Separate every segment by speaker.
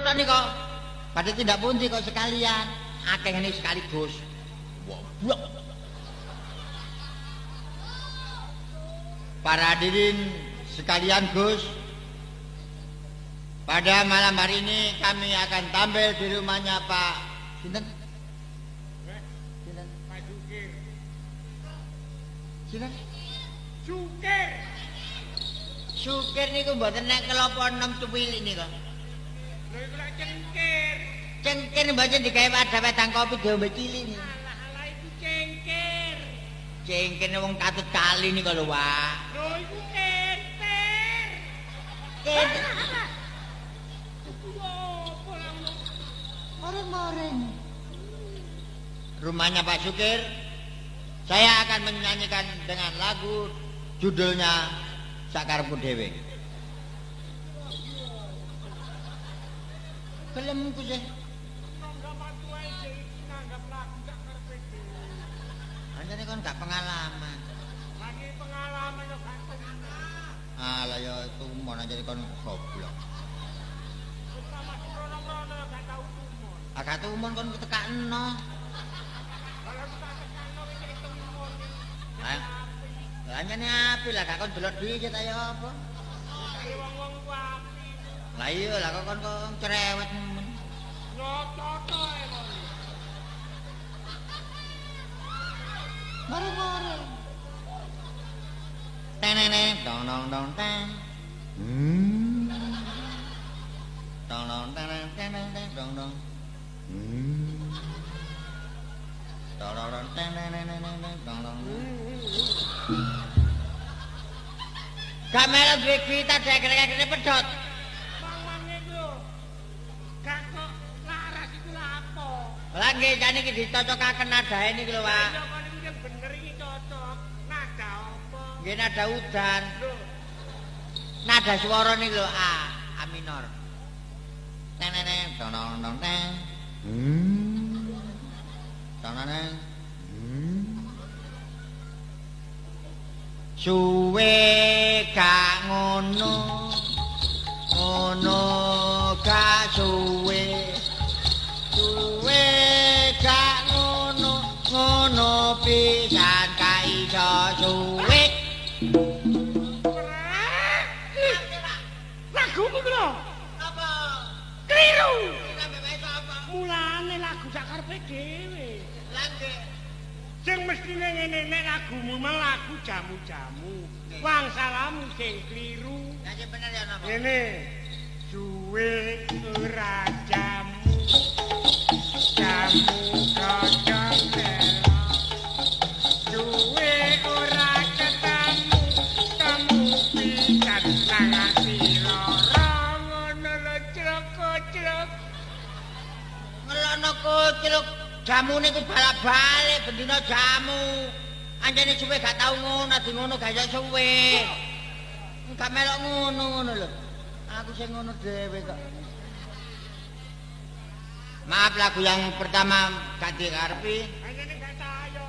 Speaker 1: tok nika. Badhe tindak pundi kok sekalian. Akeh ngene sekaligus. Woblok. Para hadirin sekalian Gus, pada malam hari ini kami akan tampil di rumahnya Pak Sinten? Sinten?
Speaker 2: Pak Sukir.
Speaker 1: Sinten?
Speaker 2: Sukir.
Speaker 1: Sukir niku mboten nek kelapa enom cuwilik nika.
Speaker 2: Lha iku lak cengkir.
Speaker 1: Cengkir mboten digawe wedang kopi diombe cilik niku.
Speaker 2: Alah iku cengkir.
Speaker 1: Cengkir wong katut kali nika lho, Wak.
Speaker 2: Lho iku enter.
Speaker 1: Cengkir.
Speaker 2: Moreng-moreng.
Speaker 1: Rumahnya Pak Sukir, saya akan menyanyikan dengan lagu judulnya Sakarepku Dhewe. Filmku sih.
Speaker 2: Nanggap aku ae nanggap lagu gak karepe dhewe.
Speaker 1: Anjane kon gak pengalaman.
Speaker 2: Lagi pengalaman yo gak tenan.
Speaker 1: Alah ya itu mon anjane kon goblok.
Speaker 2: Wis sama krono-krono gak tau tumon.
Speaker 1: Agak tumon kon tekakno.
Speaker 2: Kalau tak tekano iki tumon.
Speaker 1: Lah anjane api lah gak kon delok dikit ayo apa?
Speaker 2: Kaya wong-wong ku api.
Speaker 1: Lah iya lah kok kon cerewet men.
Speaker 2: Nyocoto ae kon.
Speaker 1: Mare-mare. Teneneng dong dong dong teng. Dong dong teneng teneng teng dong dong. Dong dong dong teng teng teng teng dong dong. Kamera duwe kita dek-dek pedhot.
Speaker 2: Mang-mange ku lho. Gak kok laras iku lha apa?
Speaker 1: Lah nggih jane iki dicocokaken nadae niki lho, Pak.
Speaker 2: Ya kon iki yang bener iki cocok. Nada apa?
Speaker 1: Nggih nada udan.
Speaker 2: Lho,
Speaker 1: Nada swara niki lho A minor. Teneneng dong dong dong teng. Teneneng. Suwe gak ngono. Ngono gak suwe. Suwe gak ngono. Ngono pisan gak iso suwe.
Speaker 2: lagu ku lho.
Speaker 1: Apa?
Speaker 2: Kliru.
Speaker 1: Sampe wae apa?
Speaker 2: Mulane lagu sak karepe dhewe.
Speaker 1: Lah nggih.
Speaker 2: Sing mestine ngene nek lagumu mah lagu jamu-jamu. Wang salamu sing kliru.
Speaker 1: Lah sing bener ya napa?
Speaker 2: Ngene. Suwe ora jamu. Jamu kadang tela. Suwe ora ketemu. Temu pisan nangati lara ngono lho crok-crok.
Speaker 1: Ngelono kucluk jamu niku balak-balik bendina jamu. Anjane suwe gak tau ngono, di ngono gak iso suwe. Gak melok ngono lho. Aku sing ngono dhewe kok. Maaf lagu yang pertama gak dikarepi.
Speaker 2: Anjene gak tayo.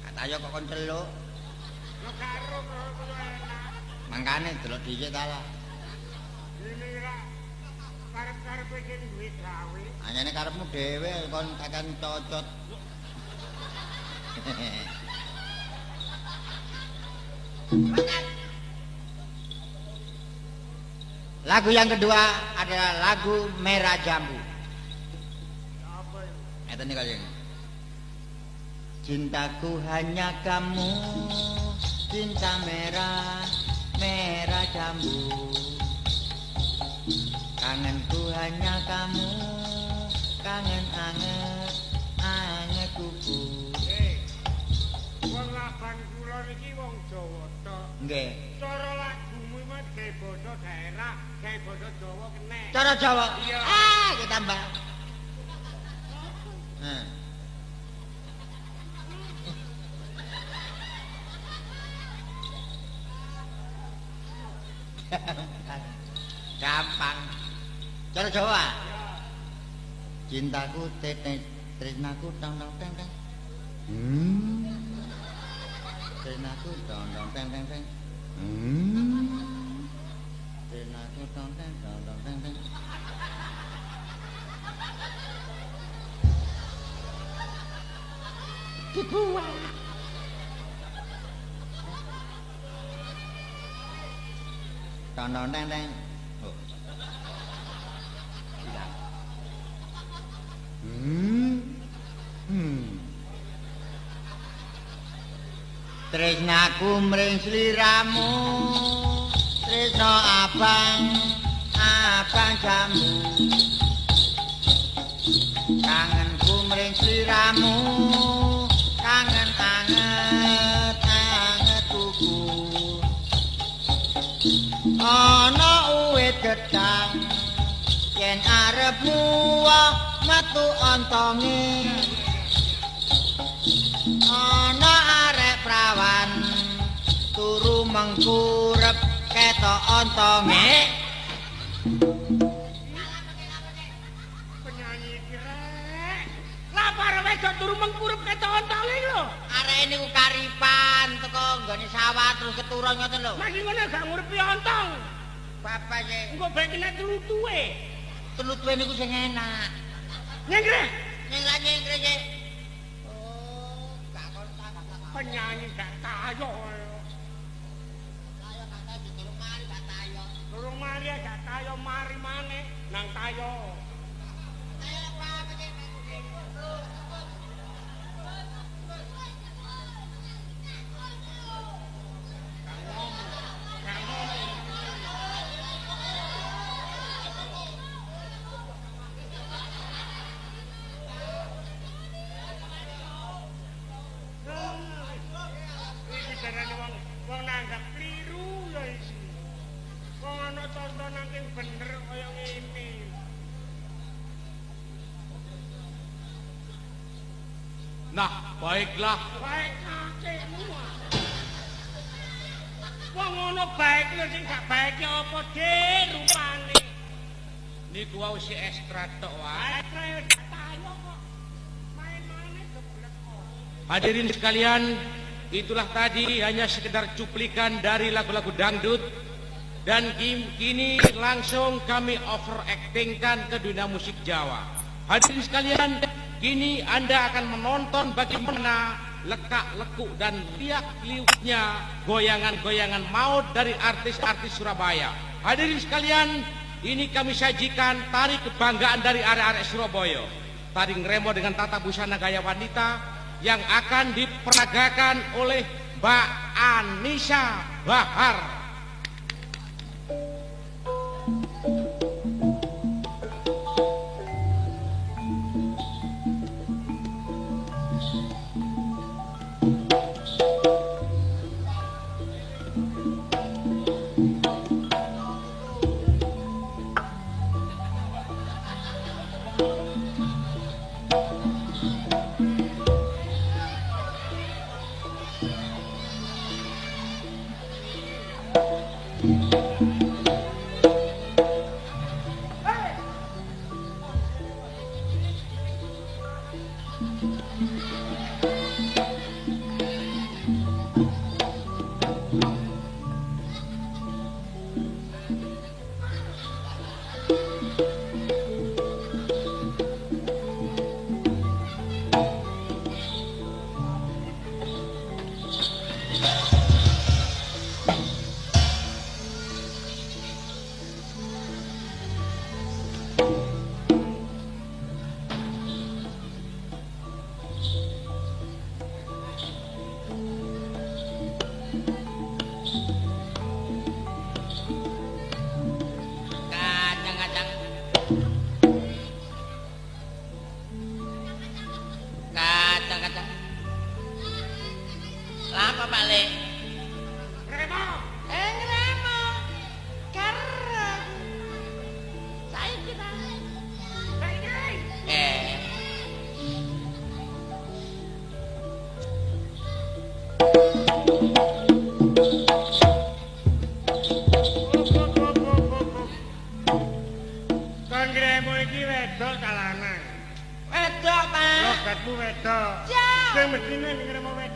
Speaker 1: Gak tayo kok kon celuk.
Speaker 2: Lo karo kulo enak.
Speaker 1: Mangkane delok dhisik ta lah.
Speaker 2: Ini ra karep-karepe sing duwe gawe.
Speaker 1: Anjane karepmu dhewe kon kakang cocot. Lagu yang kedua adalah lagu Merah Jambu.
Speaker 2: Apa itu?
Speaker 1: Ngeten iki kalian. Cintaku hanya kamu, cinta merah, merah jambu. Kangenku hanya kamu, kangen anget, anget kuku.
Speaker 2: Wong laban kula niki wong Jawa tok.
Speaker 1: Nggih.
Speaker 2: Cara lagumu mah gawe basa daerah, gawe basa Jawa kenek.
Speaker 1: Cara Jawa.
Speaker 2: Iya.
Speaker 1: Iki tambah. Gampang. Cara Jawa. Cintaku tetek tresnaku tong tong teng teng. Tresnaku tong tong teng teng teng. Tresnaku tong teng tong tong teng teng.
Speaker 2: dibuang.
Speaker 1: Tono neng. Oh. Hilang. Tresnaku mring sliramu, tresno abang jamu. Kangenku mring sliramu, kangen anget tuku. Ana uwit gedang, yen arep muwah metu ontonge. Ana arek prawan turu mengkurep ketok ontonge.
Speaker 2: Penyanyi iki rek. Lah para wedok turu mengkurep ketok ontonge lho.
Speaker 1: Arek niku karipan teko nggone sawah terus keturun ngoten lho.
Speaker 2: Lagi ngono gak ngurepi ontong.
Speaker 1: Bapak sih.
Speaker 2: Engko bae kena tlutuhe.
Speaker 1: Tlutuhe niku sing enak.
Speaker 2: Nyenggreh.
Speaker 1: Nyenggreh sih.
Speaker 2: Penyanyi gak tayo. Durung mari gak tayo mari maneh nang tayo. Wong nanggap kliru ya iki. Wong ana tontonan sing bener kaya ngene.
Speaker 3: Nah, baiklah.
Speaker 2: Baik kakekmu. Wong ngono baik lho sing gak baik apa Dik rupane.
Speaker 3: Niku wau si ekstra tok wae.
Speaker 2: Baik gak tayo kok. Main-maine geblek kok.
Speaker 3: Hadirin sekalian, itulah tadi hanya sekedar cuplikan dari lagu-lagu dangdut dan kini langsung kami overactingkan ke dunia musik Jawa. Hadirin sekalian, kini Anda akan menonton bagaimana lekak-lekuk dan liak-liuknya goyangan-goyangan maut dari artis-artis Surabaya. Hadirin sekalian, ini kami sajikan tari kebanggaan dari arek-arek Surabaya. Tari ngremo dengan tata busana gaya wanita yang akan diperagakan oleh Mbak Anissa Bahar.
Speaker 1: Lapa Pak Le?
Speaker 2: Remo.
Speaker 1: Ngremo. Kereng. Saiki ta.
Speaker 2: Saiki. Kon Remo iki wedok ta lanang?
Speaker 1: Wedok, Pak.
Speaker 2: Logatmu wedok.
Speaker 1: Ya.
Speaker 2: Sing mestine ning Remo wedok.